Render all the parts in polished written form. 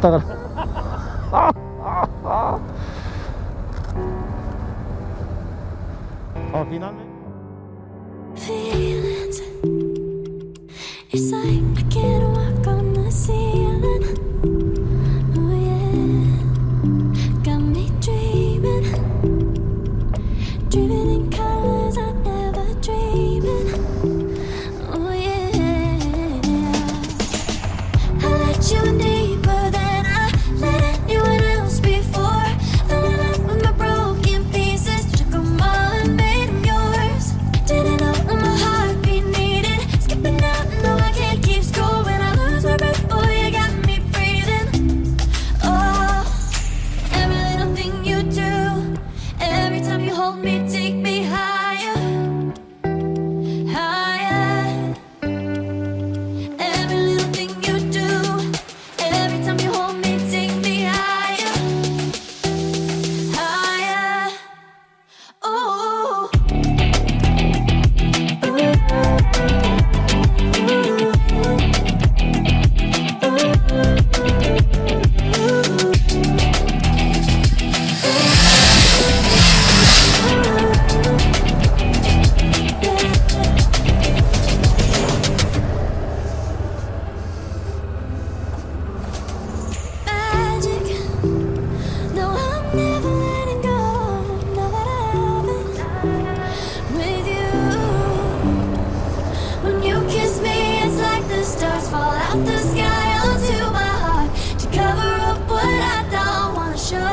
está finalmente. It's like I can't walk on the ceiling. Oh yeah, got me dreaming, dreaming in colors I never dreamed. Oh yeah, I let you in deeper than I let anyone else before. Fell in love with my broken pieces, took 'em all and made 'em yours. Didn't know what my heartbeat needed, skipping out, no I can't keep score. When I lose my breath, boy, you got me breathing. Oh, every little thing you do, every time you hold me, take me higher, higher. Every little thing you do, every time you hold me, take me higher, higher. Oh. Magic. No, I'm never letting go. Now that I've been with you. When you kiss me, it's like the stars fall out the sky onto my heart to cover up what I don't wanna show.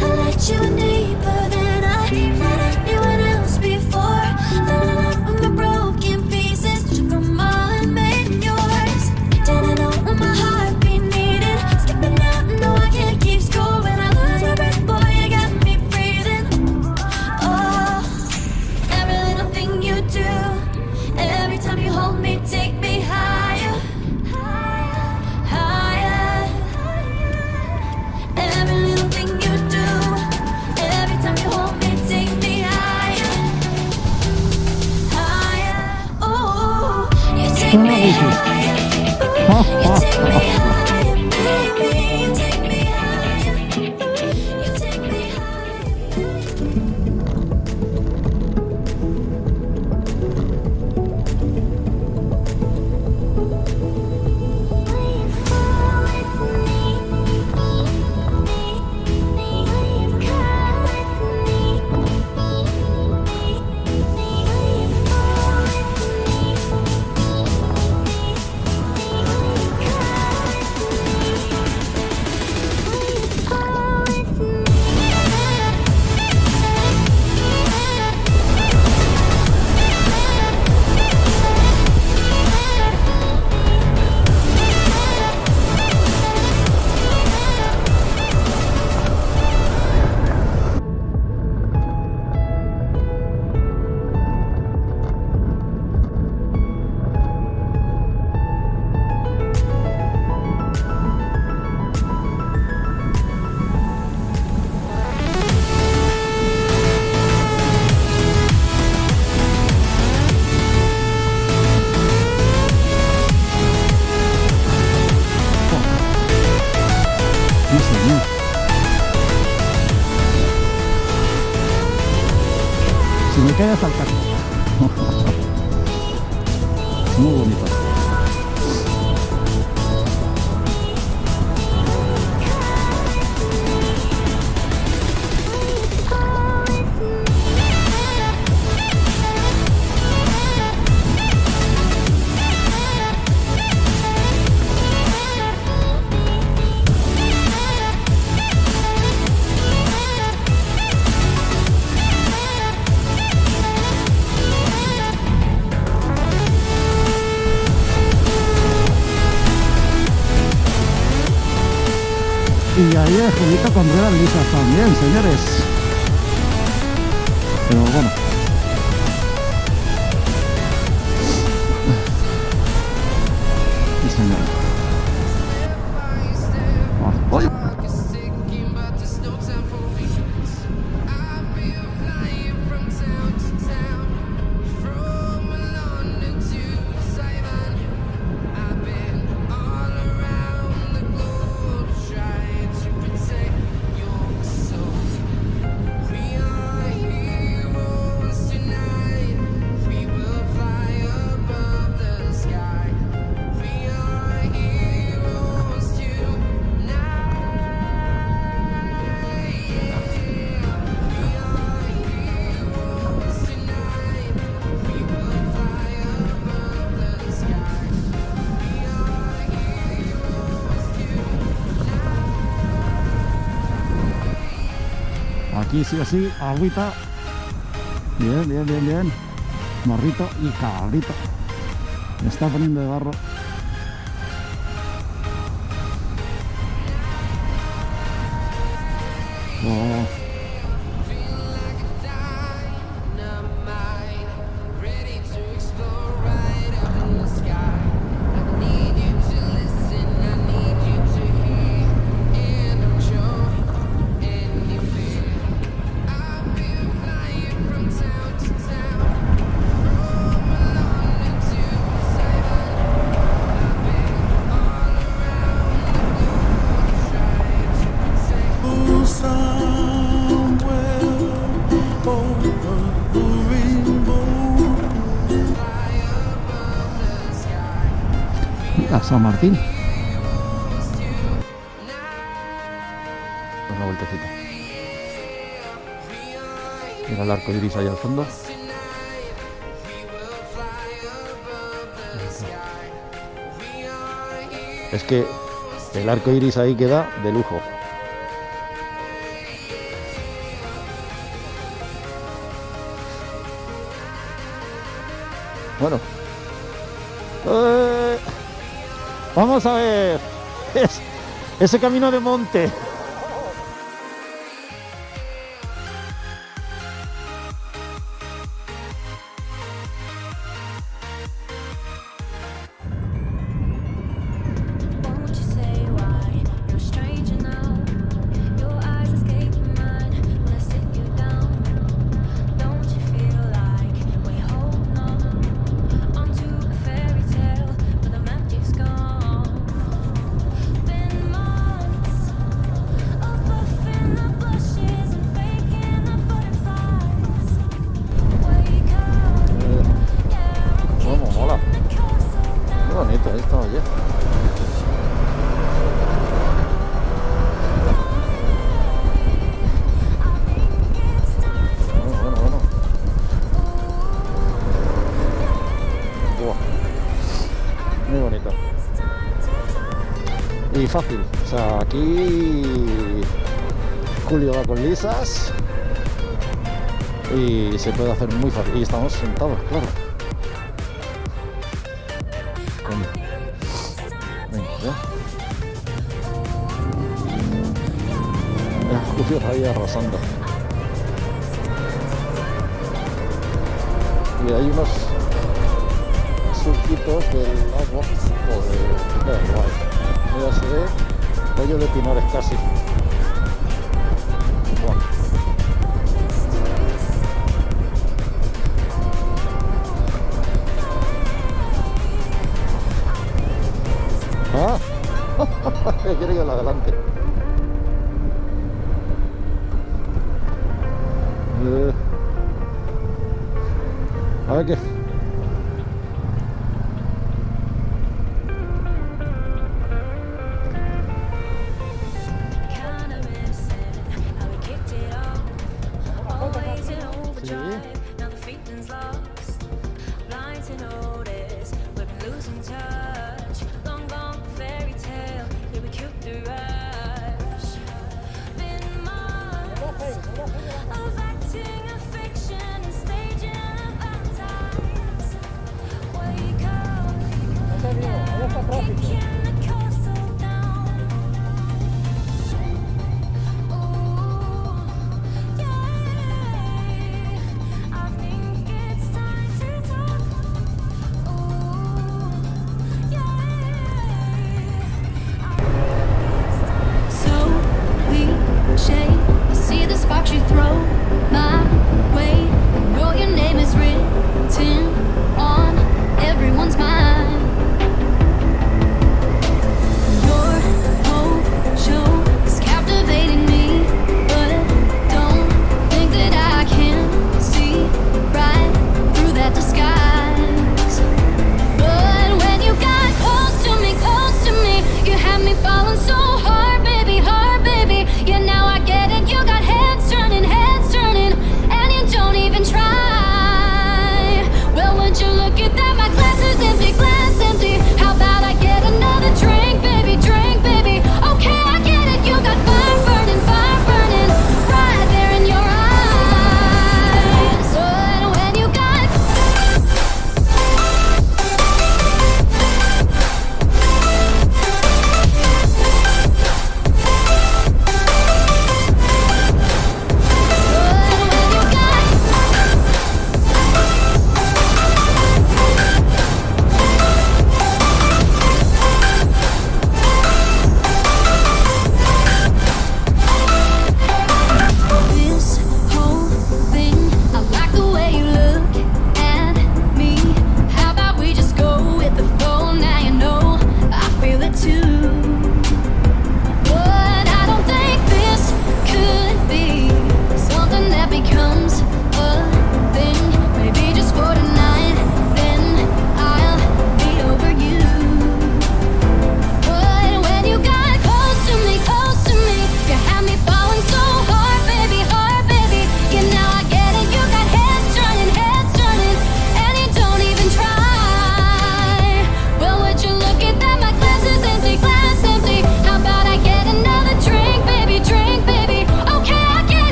I let you in deeper than I let anyone else before. Fell in love with my broken pieces, took 'em all and made 'em yours. Didn't know what my heartbeat needed, skipping out, no I can't keep score. When I lose my breath, boy, you got me breathing. Oh, every little thing you do, every time you hold me, take me higher, higher. Every little thing you do, every time you hold me, take me higher, higher. Oh, you take me higher, you take me higher, baby, you take me higher, you take me Si me queda saltar. Muy bonito. Y ahí el juguito con ruedas lisas también, señores. Pero bueno. Sí, señor. ¡Oye! Aquí sí o sí, agüita. Bien, bien, bien, bien. Morrito y cabrito. Me está poniendo de barro. Oh. San Martín. Una vueltecita. Mira el arco iris ahí al fondo. Es que el arco iris ahí queda de lujo. Bueno. Vamos a ver ese camino de monte. Muy bonito y fácil, o sea, aquí Julio va con lisas y se puede hacer muy fácil y estamos sentados, claro. Venga, ya. Julio ahí arrasando y hay unos surquitos del agua. Joder, qué guay. Mira, se ve pollo de pinares casi. Buah. ¡Ah! Quiero ir adelante. A ver qué.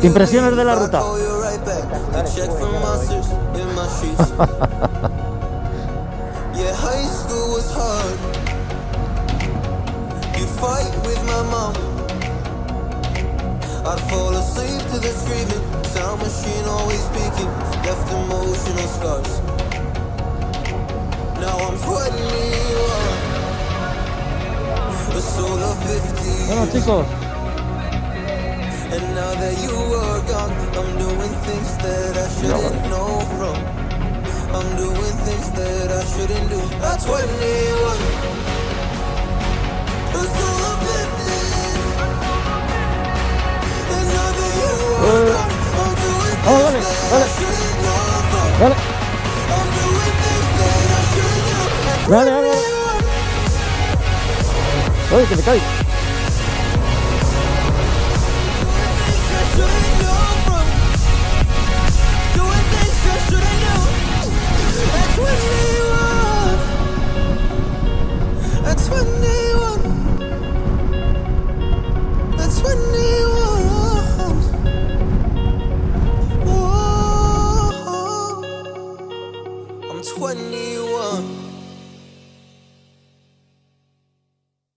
Impresiones de la ruta. I'd fall asleep to the screaming, sound machine always speaking, left emotional scars. Now I'm 21, a soul of 50. Bueno, chicos, And now that you are gone, I'm doing things that I shouldn't know from. I'm doing things that I shouldn't do. At 21, a soul of 50. And now that you are gone, I'm doing vamos, things dale, that I shouldn't know from. dale, I'm doing things that I shouldn't do. At dale, dale, dale. 21, Oye, que me cae. shouldn't know from. Doing things I shouldn't know. At 21, at 21, at 21. Whoa, I'm 21.